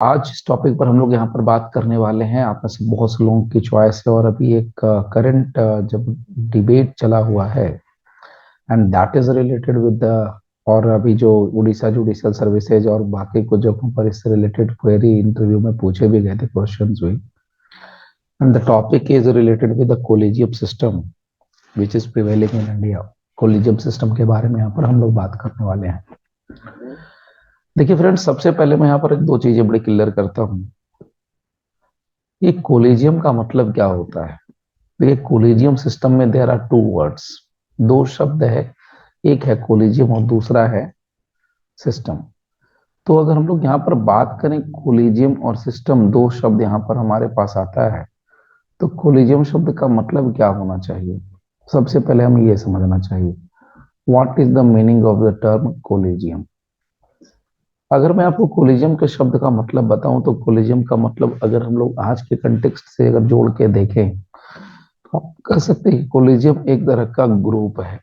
आज इस टॉपिक पर हम लोग यहाँ पर बात करने वाले हैं। आप में से बहुत से लोगों की चॉइस है और अभी एक करंट जब डिबेट चला हुआ है and that is related with the, और अभी जो उड़ीसा जुडिशियल सर्विसेज और बाकी कुछ जगहों पर इससे रिलेटेड क्वेरी इंटरव्यू में पूछे भी गए थे, क्वेश्चंस भी। And the topic is related with the collegium system which is prevailing in India. Collegium system के बारे में यहाँ पर हम लोग बात करने वाले हैं। देखिए फ्रेंड्स, सबसे पहले मैं यहाँ पर एक दो चीजें बड़ी क्लियर करता हूँ। ये कोलिजियम का मतलब क्या होता है? देखिए, कोलिजियम सिस्टम में देयर आर टू वर्ड्स, दो शब्द है। एक है कोलिजियम और दूसरा है सिस्टम। तो अगर हम लोग यहाँ पर बात करें कोलिजियम और सिस्टम, दो शब्द यहाँ पर हमारे पास आता है, तो कोलिजियम शब्द का मतलब क्या होना चाहिए? सबसे पहले हमें ये समझना चाहिए what is the meaning of the term collegium. अगर मैं आपको कोलिजियम के शब्द का मतलब बताऊं तो कोलिजियम का मतलब, अगर हम लोग आज के कंटेक्स्ट से अगर जोड़ के देखें, तो आप कह सकते हैं कोलिजियम एक तरह का ग्रुप है।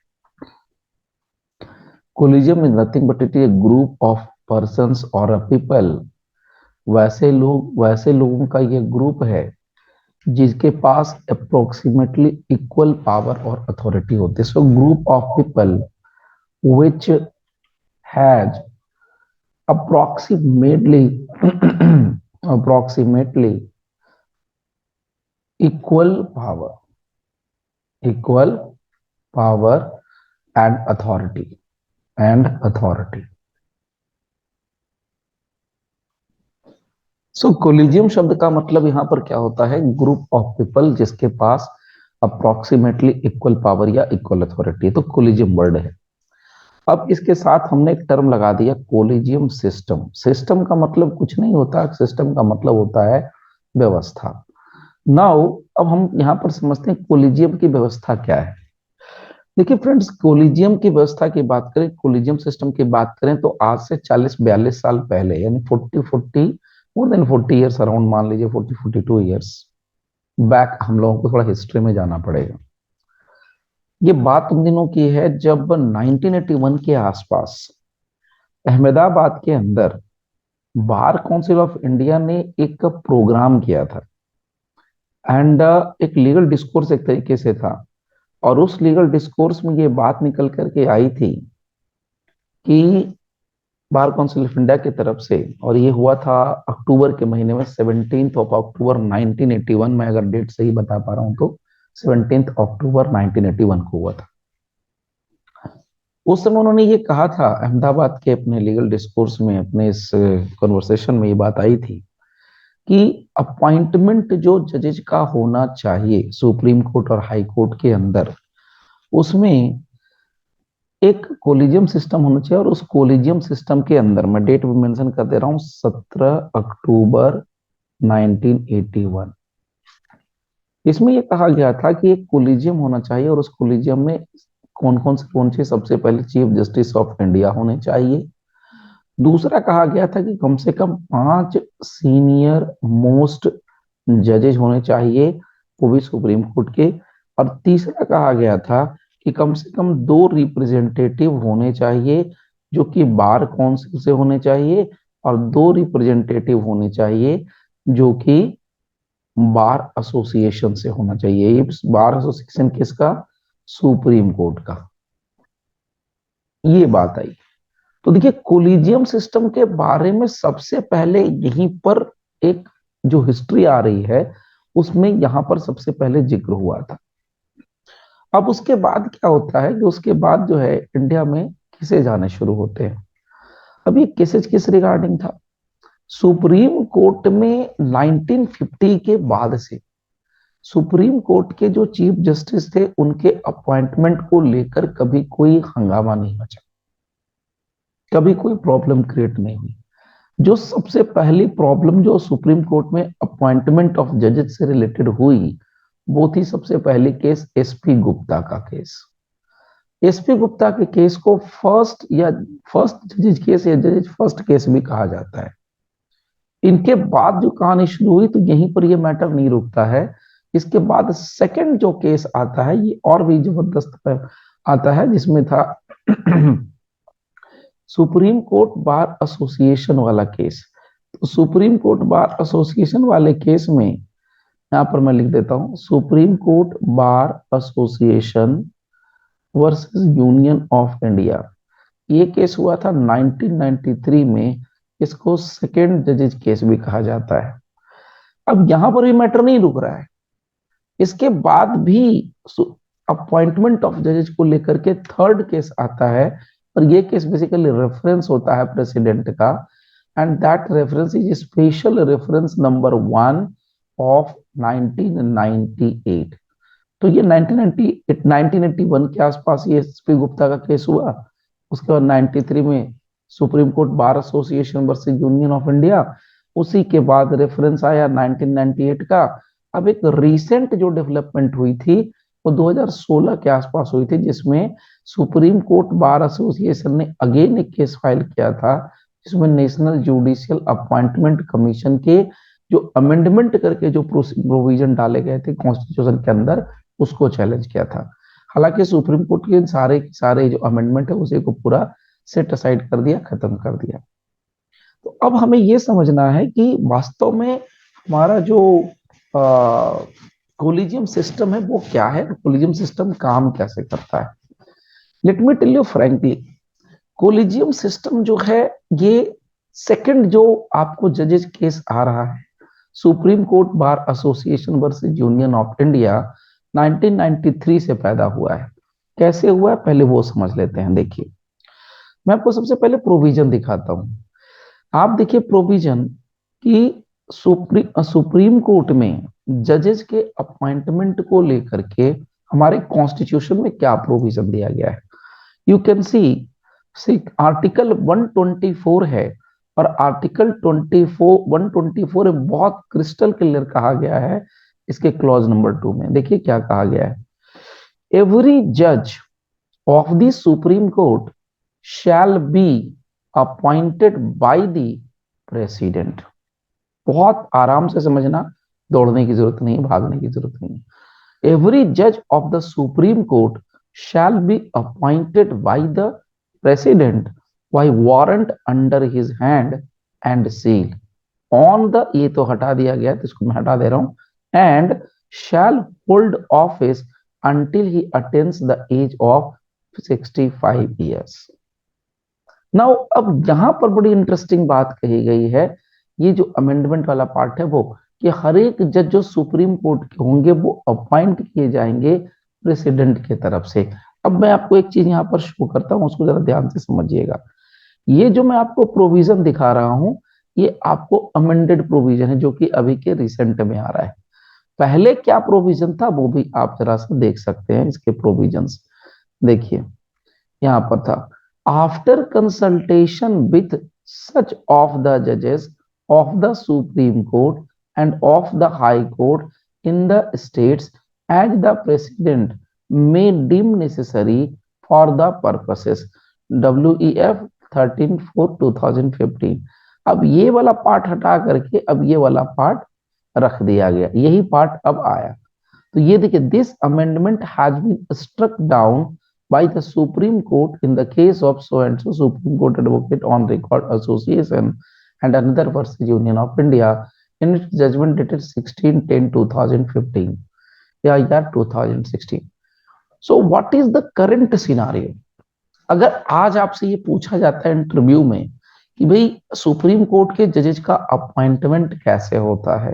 Collegium is nothing but it is a group of persons और अ पीपल। वैसे लोगों का ये ग्रुप है जिसके पास अप्रोक्सीमेटली इक्वल पावर और अथॉरिटी होती है। So group of people which has approximately approximately equal equal power and authority. So collegium शब्द का मतलब यहाँ पर क्या होता है? ग्रुप ऑफ पीपल जिसके पास अप्रोक्सीमेटली इक्वल पावर या इक्वल अथॉरिटी, तो कोलिजियम वर्ड है। अब इसके साथ हमने एक टर्म लगा दिया कोलिजियम सिस्टम। सिस्टम का मतलब कुछ नहीं होता, सिस्टम का मतलब होता है व्यवस्था। नाउ अब हम यहाँ पर समझते हैं कोलिजियम की व्यवस्था क्या है। देखिए फ्रेंड्स, कोलिजियम की व्यवस्था की बात करें, कोलिजियम सिस्टम की बात करें, तो आज से 40-42 साल पहले, यानी 40 मोर देन 40 ईयर्स, अराउंड मान लीजिए 40-42 ईयर्स बैक, हम लोगों को थोड़ा हिस्ट्री में जाना पड़ेगा। ये बात उन दिनों की है जब 1981 के आसपास अहमदाबाद के अंदर बार काउंसिल ऑफ इंडिया ने एक प्रोग्राम किया था। एंड एक लीगल डिस्कोर्स एक तरीके से था, और उस लीगल डिस्कोर्स में ये बात निकल करके आई थी कि बार काउंसिल ऑफ इंडिया की तरफ से, और ये हुआ था अक्टूबर के महीने में, 17 अक्टूबर 1981 में, अगर डेट सही बता पा रहा हूं तो 17 अक्टूबर 1981 को हुआ था। उस समय उन्होंने ये कहा था अहमदाबाद के अपने लीगल डिस्कोर्स में, अपने इस कन्वर्सेशन में ये बात आई थी कि अपॉइंटमेंट जो जजेज का होना चाहिए सुप्रीम कोर्ट और हाई कोर्ट के अंदर, उसमें एक कोलिजियम सिस्टम होना चाहिए। और उस कोलिजियम सिस्टम के अंदर मैं डेट भी मेंशन कर दे रहा हूँ, 17 अक्टूबर 1981। इसमें यह कहा गया था कि एक कोलिजियम होना चाहिए, और उस कोलिजियम में कौन से सबसे पहले चीफ जस्टिस ऑफ इंडिया होने चाहिए। दूसरा कहा गया था कि कम से कम 5 सीनियर मोस्ट जजेज होने चाहिए, वो भी सुप्रीम कोर्ट के। और तीसरा कहा गया था कि कम से कम 2 रिप्रेजेंटेटिव होने चाहिए जो कि बार काउंसिल से होने चाहिए, और 2 रिप्रेजेंटेटिव होने चाहिए जो कि बार एसोसिएशन से होना चाहिए। ये बार एसोसिएशन किसका? सुप्रीम कोर्ट का। ये बात आई। तो देखिए, कोलिजियम सिस्टम के बारे में सबसे पहले यहीं पर एक जो हिस्ट्री आ रही है, उसमें यहां पर सबसे पहले जिक्र हुआ था। अब उसके बाद क्या होता है कि उसके बाद जो है इंडिया में केसेज आने शुरू होते हैं। अब ये केसेज किस रिगार्डिंग था? सुप्रीम कोर्ट में 1950 के बाद से सुप्रीम कोर्ट के जो चीफ जस्टिस थे, उनके अपॉइंटमेंट को लेकर कभी कोई हंगामा नहीं मचा, कभी कोई प्रॉब्लम क्रिएट नहीं हुई। जो सबसे पहली प्रॉब्लम जो सुप्रीम कोर्ट में अपॉइंटमेंट ऑफ जजेस से रिलेटेड हुई, वो थी सबसे पहली केस एसपी गुप्ता का केस। एसपी गुप्ता के केस को फर्स्ट जजेज केस या जजेज फर्स्ट केस भी कहा जाता है। इनके बाद जो कहानी शुरू हुई, तो यहीं पर ये मैटर नहीं रुकता है। इसके बाद सेकंड जो केस आता है, ये और भी जबरदस्त आता है, जिसमें था सुप्रीम कोर्ट बार एसोसिएशन वाला केस। तो सुप्रीम कोर्ट बार एसोसिएशन वाले केस में यहां पर मैं लिख देता हूं, supreme court bar association versus union of India. ये केस हुआ था 1993 में। इसको सेकेंड जजेज केस भी कहा जाता है। अब यहां पर भी मैटर नहीं रुक रहा है, इसके बाद भी अपॉइंटमेंट ऑफ जजेज को लेकर के थर्ड केस आता है। और ये केस बेसिकली रेफरेंस होता है प्रेसिडेंट का, and that reference is special reference number 1 of 1998। तो ये 1981 के आसपास ये एसपी गुप्ता का केस हुआ। उसके बाद 93 में supreme court bar association versus union of India. उसी के बाद रेफरेंस आया 1998 का। अब एक रीसेंट जो डेवलपमेंट हुई थी वो 2016 के आसपास हुई थी, जिसमें सुप्रीम कोर्ट बार एसोसिएशन ने अगेन एक केस फाइल किया था, जिसमें नेशनल जुडिशियल अपॉइंटमेंट कमीशन के जो अमेंडमेंट करके जो प्रोविजन डाले गए थे कॉन्स्टिट्यूशन के अंदर, उसको चैलेंज किया था। हालांकि सुप्रीम कोर्ट के सारे सारे जो अमेंडमेंट है उसे को पूरा सेट असाइड कर दिया, खत्म कर दिया। तो अब हमें यह समझना है कि वास्तव में हमारा जो कोलिजियम सिस्टम है वो क्या है, कोलिजियम सिस्टम काम कैसे करता है। Let me tell you frankly, collegium system जो है ये सेकंड जो आपको जजेस केस आ रहा है, supreme court bar association versus union of India, 1993 से पैदा हुआ है। कैसे हुआ है पहले वो समझ लेते हैं। देखिए, मैं आपको सबसे पहले प्रोविजन दिखाता हूं। आप देखिए प्रोविजन कि सुप्रीम कोर्ट में जजेस के अपॉइंटमेंट को लेकर के हमारे कॉन्स्टिट्यूशन में क्या प्रोविजन दिया गया है। यू कैन सी आर्टिकल 124 है, और आर्टिकल 124 बहुत क्रिस्टल क्लियर कहा गया है। इसके क्लॉज नंबर 2 में देखिए क्या कहा गया है। एवरी जज of the Supreme court shall be appointed by the president. बहुत आराम से समझना, दौड़ने की जरूरत नहीं, भागने की जरूरत नहीं। एवरी जज of the Supreme court shall be appointed by the president by warrant under his hand and seal on the, ये तो हटा दिया गया तो इसको मैं हटा दे रहा हूं, and shall hold office until he attains the age of 65 years। Now अब यहां पर बड़ी इंटरेस्टिंग बात कही गई है, ये जो अमेंडमेंट वाला पार्ट है वो, कि हर एक जज जो सुप्रीम कोर्ट के होंगे वो अपॉइंट किए जाएंगे प्रेसिडेंट के तरफ से। अब मैं आपको एक चीज यहाँ पर शो करता हूँ, उसको जरा ध्यान से समझिएगा। ये जो मैं आपको प्रोविजन दिखा रहा हूँ, ये आपको अमेंडेड प्रोविजन है जो कि अभी के रिसेंट में आ रहा है। पहले क्या प्रोविजन था वो भी आप जरा सा देख सकते हैं इसके प्रोविजंस। देखिए यहाँ पर था, after consultation with such of the जजेस of the Supreme Court and of the high Court in the states as the president may deem necessary for the purposes WEF 13/4/2015। अब ये वाला पार्ट हटा करके अब ये वाला पार्ट रख दिया गया, यही पार्ट अब आया। तो ये देखिए, this amendment has been struck down by the Supreme Court in the case of so and so Supreme Court Advocate on Record Association and another versus Union of India in its judgment dated 16/10/2015 या 2016। So what is the current scenario. अगर आज आपसे ये पूछा जाता है interview में कि भाई सुप्रीम कोर्ट के जजेज का अपॉइंटमेंट कैसे होता है,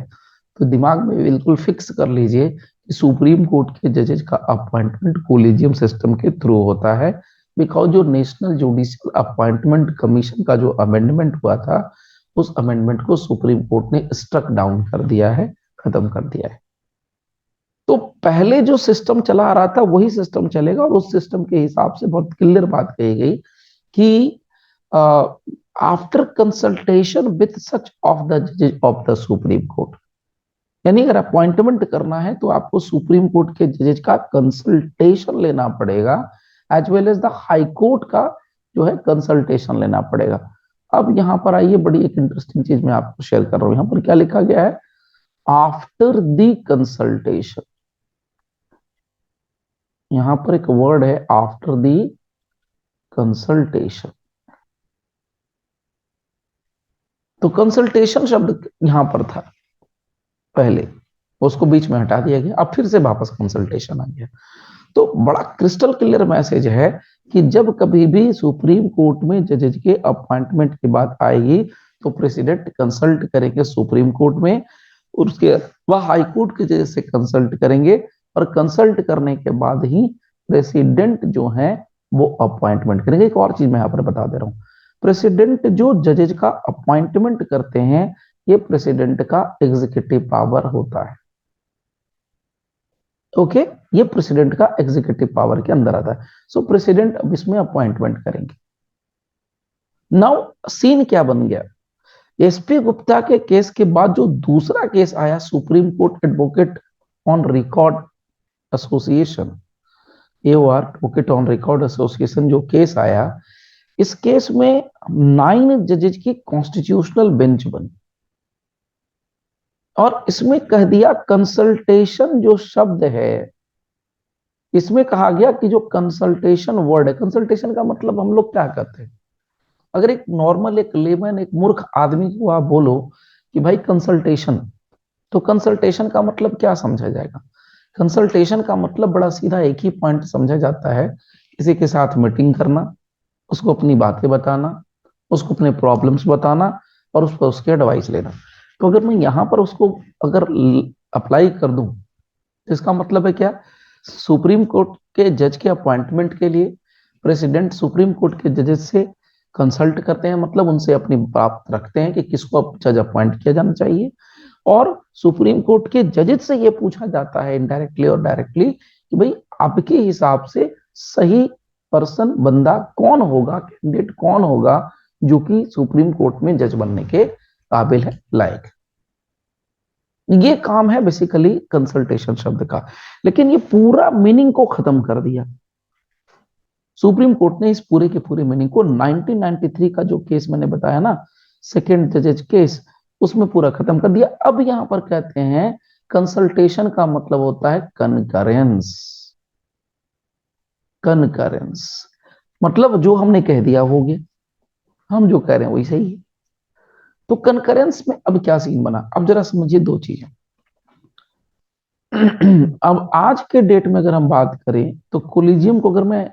तो दिमाग में बिल्कुल फिक्स कर लीजिए कि सुप्रीम कोर्ट के जजेज का अपॉइंटमेंट कोलिजियम सिस्टम के थ्रू होता है। बिकॉज जो नेशनल जुडिशियल अपॉइंटमेंट कमीशन का जो अमेंडमेंट हुआ था, उस अमेंडमेंट को सुप्रीम कोर्ट ने स्ट्रक डाउन कर दिया है, खत्म कर दिया है। तो पहले जो सिस्टम चला आ रहा था वही सिस्टम चलेगा, और उस सिस्टम के हिसाब से बहुत क्लियर बात कही गई कि after consultation with such of the जजेस ऑफ द सुप्रीम कोर्ट, यानी अगर अपॉइंटमेंट करना है तो आपको सुप्रीम कोर्ट के जजेज का कंसल्टेशन लेना पड़ेगा, as well as the high court का जो है कंसल्टेशन लेना पड़ेगा। अब यहां पर आइए, बड़ी एक इंटरेस्टिंग चीज मैं आपको शेयर कर रहा हूं। यहां पर क्या लिखा गया है, आफ्टर द कंसल्टेशन। यहां पर एक वर्ड है आफ्टर द कंसल्टेशन। तो कंसल्टेशन शब्द यहां पर था पहले, उसको बीच में हटा दिया गया, अब फिर से वापस कंसल्टेशन आ गया। तो बड़ा क्रिस्टल क्लियर मैसेज है कि जब कभी भी सुप्रीम कोर्ट में जजेज के अपॉइंटमेंट की बात आएगी तो प्रेसिडेंट कंसल्ट करेंगे सुप्रीम कोर्ट में, और उसके वह हाई कोर्ट के जजेस से कंसल्ट करेंगे, और कंसल्ट करने के बाद ही प्रेसिडेंट जो है वो अपॉइंटमेंट करेंगे। एक और चीज मैं यहाँ पर बता दे रहा हूँ, प्रेसिडेंट जो जजेज का अपॉइंटमेंट करते हैं ये प्रेसिडेंट का एग्जीक्यूटिव पावर होता है। ओके, ये प्रेसिडेंट का एग्जीक्यूटिव पावर के अंदर आता है। सो प्रेसिडेंट अब इसमें अपॉइंटमेंट करेंगे। नाउ सीन क्या बन गया, एसपी गुप्ता के केस के बाद जो दूसरा केस आया, supreme court advocate on record association, AOR advocate on record association जो केस आया, इस केस में 9 जजेज की कॉन्स्टिट्यूशनल बेंच बनी, और इसमें कह दिया कंसल्टेशन जो शब्द है, इसमें कहा गया कि जो कंसल्टेशन वर्ड है, कंसल्टेशन का मतलब हम लोग क्या करते हैं, अगर एक नॉर्मल एक लेमन एक मूर्ख आदमी को आप बोलो कि भाई कंसल्टेशन, तो कंसल्टेशन का मतलब क्या समझा जाएगा? कंसल्टेशन का मतलब बड़ा सीधा एक ही पॉइंट समझा जाता है, किसी के साथ मीटिंग करना, उसको अपनी बातें बताना, उसको अपने प्रॉब्लम्स बताना, और उस पर उसकी एडवाइस लेना। तो अगर मैं यहाँ पर उसको अगर अप्लाई कर दूं तो इसका मतलब है क्या, सुप्रीम कोर्ट के जज के अपॉइंटमेंट के लिए प्रेसिडेंट सुप्रीम कोर्ट के जजेस से कंसल्ट करते हैं, मतलब उनसे अपनी बात रखते हैं कि किसको जज अपॉइंट किया जाना चाहिए, और सुप्रीम कोर्ट के जजेस से ये पूछा जाता है इनडायरेक्टली और डायरेक्टली कि भाई आपके हिसाब से सही पर्सन बंदा कौन होगा, कैंडिडेट कौन होगा जो कि सुप्रीम कोर्ट में जज बनने के काबिल है, लायक। ये काम है बेसिकली कंसल्टेशन शब्द का, लेकिन ये पूरा मीनिंग को खत्म कर दिया सुप्रीम कोर्ट ने, इस पूरे के पूरे मीनिंग को 1993 का जो केस मैंने बताया ना, सेकेंड जजेज केस, उसमें पूरा खत्म कर दिया। अब यहां पर कहते हैं कंसल्टेशन का मतलब होता है कनकरेंस। कनकरेंस मतलब जो हमने कह दिया हो गया, हम जो कह रहे हैं वही सही है। तो कनकरेंस में अब क्या सीन बना, अब जरा समझिए दो चीजें। अब आज के डेट में अगर हम बात करें तो कोलिजियम को अगर मैं,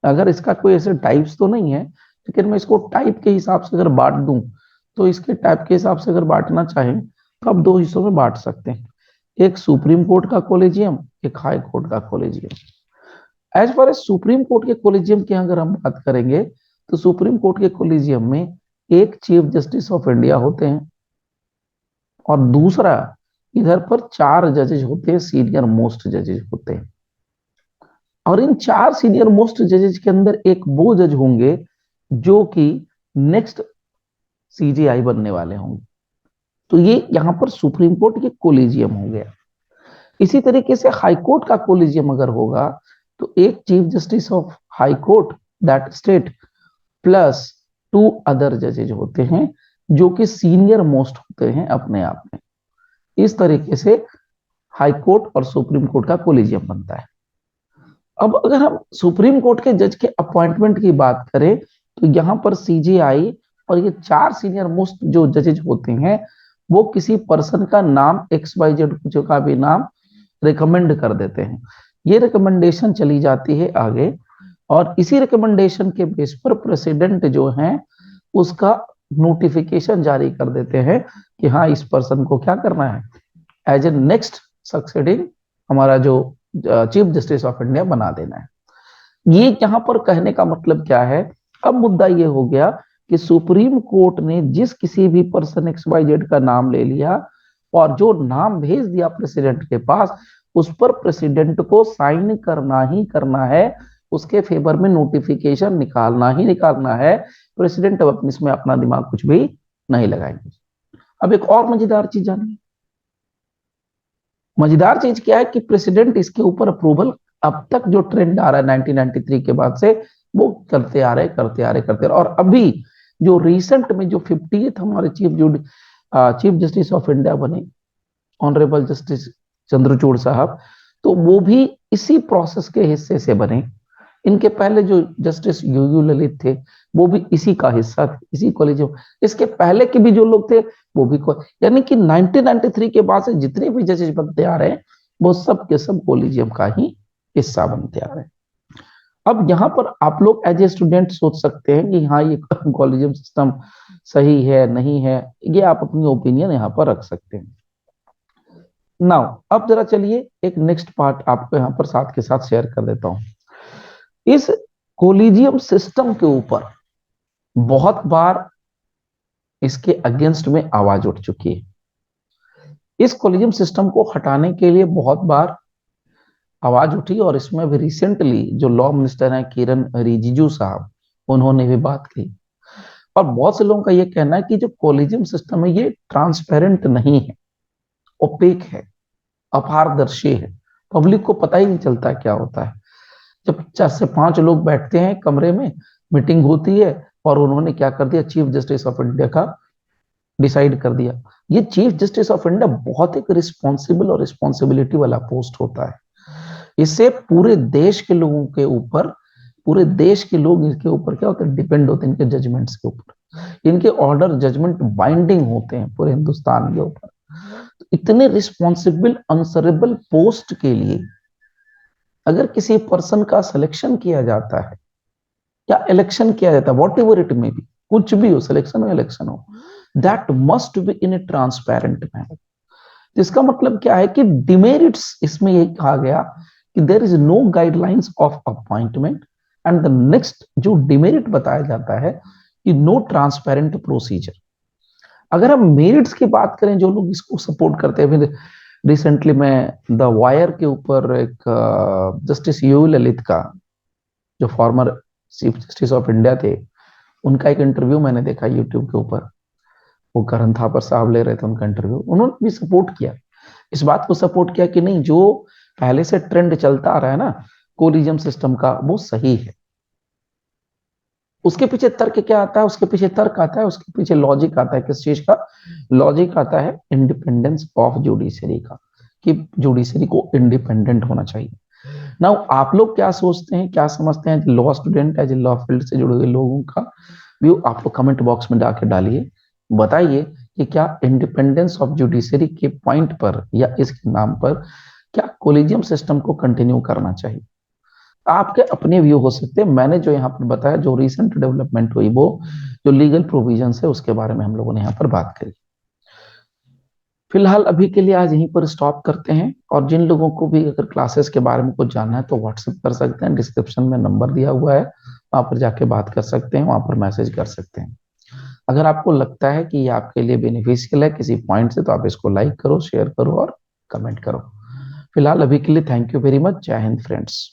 अगर इसका कोई ऐसे टाइप्स तो नहीं है, लेकिन मैं इसको टाइप के हिसाब से अगर बांट दूं, तो इसके टाइप के हिसाब से अगर बांटना चाहें तो आप दो हिस्सों में बांट सकते हैं, एक सुप्रीम कोर्ट का कोलेजियम, एक हाई कोर्ट का collegium. As far as supreme court के कोलेजियम की अगर हम बात करेंगे तो सुप्रीम कोर्ट के कोलेजियम में एक चीफ जस्टिस ऑफ इंडिया होते हैं, और दूसरा इधर पर 4 जजेज होते हैं, सीनियर मोस्ट जजेज होते हैं, और इन 4 सीनियर मोस्ट जजेज के अंदर एक वो जज होंगे जो कि नेक्स्ट सीजीआई बनने वाले होंगे। तो ये यहां पर सुप्रीम कोर्ट के कोलेजियम हो गया। इसी तरीके से हाई कोर्ट का कोलेजियम अगर होगा तो एक chief justice of High Court that state plus 2 other जजेज होते हैं जो कि सीनियर मोस्ट होते हैं अपने आप में। इस तरीके से हाई कोर्ट और सुप्रीम कोर्ट का कोलेजियम बनता है। अब अगर हम सुप्रीम कोर्ट के जज के अपॉइंटमेंट की बात करें तो यहां पर सीजीआई और ये 4 सीनियर मोस्ट जो जजेज होते हैं वो किसी पर्सन का नाम XYZ का भी नाम रिकमेंड कर देते हैं। ये रिकमेंडेशन चली जाती है आगे, और इसी रिकमेंडेशन के बेस पर प्रेसिडेंट जो है उसका नोटिफिकेशन जारी कर देते हैं कि हाँ इस पर्सन को क्या करना है, एज ए नेक्स्ट सक्सेडिंग हमारा जो चीफ जस्टिस ऑफ इंडिया बना देना है। ये यहां पर कहने का मतलब क्या है, अब मुद्दा ये हो गया कि सुप्रीम कोर्ट ने जिस किसी भी पर्सन XYZ का नाम ले लिया और जो नाम भेज दिया प्रेसिडेंट के पास, उस पर प्रेसिडेंट को साइन करना ही करना है, उसके फेवर में नोटिफिकेशन निकालना ही निकालना है। प्रेसिडेंट अब अपने इसमें अपना दिमाग कुछ भी नहीं लगाएंगे। अब एक और मजेदार चीज जानिए, मजेदार चीज क्या है कि प्रेसिडेंट इसके ऊपर अप्रूवल, अब तक जो ट्रेंड आ रहा है 1993 के बाद से वो करते आ रहे करते आ रहे करते आ रहे, और अभी जो रिसेंट में जो 50th हमारे चीफ जस्टिस ऑफ इंडिया बने ऑनरेबल जस्टिस चंद्रचूड़ साहब, तो वो भी इसी प्रोसेस के हिस्से से बने। इनके पहले जो जस्टिस यूयू ललित थे वो भी इसी का हिस्सा थे, इसी कॉलेजियम। इसके पहले के भी जो लोग थे वो भी यानी कि 1993 के बाद से जितने भी जजेस बनते आ रहे हैं वो सब के सब कॉलेजियम का ही हिस्सा बनते आ रहे हैं। अब यहाँ पर आप लोग एज ए स्टूडेंट सोच सकते हैं कि हाँ ये कॉलेजियम सिस्टम सही है नहीं है, ये आप अपनी ओपिनियन यहाँ पर रख सकते हैं। नाउ अब जरा चलिए एक नेक्स्ट पार्ट आपको यहाँ पर साथ के साथ शेयर कर देता हूँ। इस कोलिजियम सिस्टम के ऊपर बहुत बार इसके अगेंस्ट में आवाज उठ चुकी है। इस कोलिजियम सिस्टम को हटाने के लिए बहुत बार आवाज उठी और इसमें भी रिसेंटली जो लॉ मिनिस्टर हैं किरण रिजिजू साहब, उन्होंने भी बात की। और बहुत से लोगों का यह कहना है कि जो कोलिजियम सिस्टम है ये ट्रांसपेरेंट नहीं है, ओपेक है, अपारदर्शी है, पब्लिक को पता ही नहीं चलता क्या होता है। जब 4 से 5 लोग बैठते हैं कमरे में, मीटिंग होती है और उन्होंने क्या कर दिया, चीफ जस्टिस ऑफ इंडिया का डिसाइड कर दिया। ये चीफ जस्टिस ऑफ इंडिया बहुत एक रिस्पॉन्सिबल और रिस्पॉन्सिबिलिटी वाला पोस्ट होता है। इससे पूरे देश के लोगों के ऊपर, पूरे देश के लोग इसके ऊपर क्या होते हैं, डिपेंड होते हैं इनके जजमेंट्स के ऊपर। इनके ऑर्डर जजमेंट बाइंडिंग होते हैं पूरे हिंदुस्तान के ऊपर। तो इतने रिस्पॉन्सिबल आंसरेबल पोस्ट के लिए अगर किसी पर्सन का सिलेक्शन किया जाता है या इलेक्शन किया जाता है, वॉट एवर इट में भी, कुछ भी हो, सिलेक्शन हो इलेक्शन हो, that must be in A transparent manner. इसका मतलब क्या है कि डिमेरिट्स इसमें यही कहा गया कि there is no guidelines of appointment, and the next जो डिमेरिट बताया जाता है कि नो ट्रांसपेरेंट प्रोसीजर। अगर हम मेरिट्स की बात करें, जो लोग इसको सपोर्ट करते हैं, फिर रिसेंटली मैं द वायर के ऊपर एक जस्टिस यूयू ललित का, जो former chief justice of India थे, उनका एक इंटरव्यू मैंने देखा यूट्यूब के ऊपर। वो करण थापर साहब ले रहे थे उनका इंटरव्यू। उन्होंने भी सपोर्ट किया, इस बात को सपोर्ट किया कि नहीं, जो पहले से ट्रेंड चलता आ रहा है ना कोलिजियम सिस्टम का, वो सही है। उसके पीछे तर्क क्या आता है, उसके पीछे तर्क आता है, उसके पीछे लॉजिक आता है। किस चीज का लॉजिक आता है? इंडिपेंडेंस ऑफ जुडिशरी का, कि जुडिशरी को इंडिपेंडेंट होना चाहिए। नाउ आप लोग क्या सोचते हैं, क्या समझते हैं? Law student, as a law field से जुड़े हुए लोगों का व्यू आप लोग कमेंट बॉक्स में डाके डालिए। बताइए कि क्या इंडिपेंडेंस ऑफ जुडिशरी के पॉइंट पर या इसके नाम पर क्या कोलिजियम सिस्टम को कंटिन्यू करना चाहिए? आपके अपने व्यू हो सकते हैं। मैंने जो यहाँ पर बताया, जो रिसेंट डेवलपमेंट हुई, वो जो लीगल प्रोविजन है उसके बारे में हम लोगों ने यहाँ पर बात करी। फिलहाल अभी के लिए आज यहीं पर स्टॉप करते हैं, और जिन लोगों को भी अगर क्लासेस के बारे में कुछ जानना है तो व्हाट्सएप कर सकते हैं, डिस्क्रिप्शन में नंबर दिया हुआ है, वहां पर जाके बात कर सकते हैं, वहां पर मैसेज कर सकते हैं। अगर आपको लगता है कि ये आपके लिए बेनिफिशियल है किसी पॉइंट से, तो आप इसको लाइक करो, शेयर करो और कमेंट करो। फिलहाल अभी के लिए थैंक यू वेरी मच। जय हिंद फ्रेंड्स।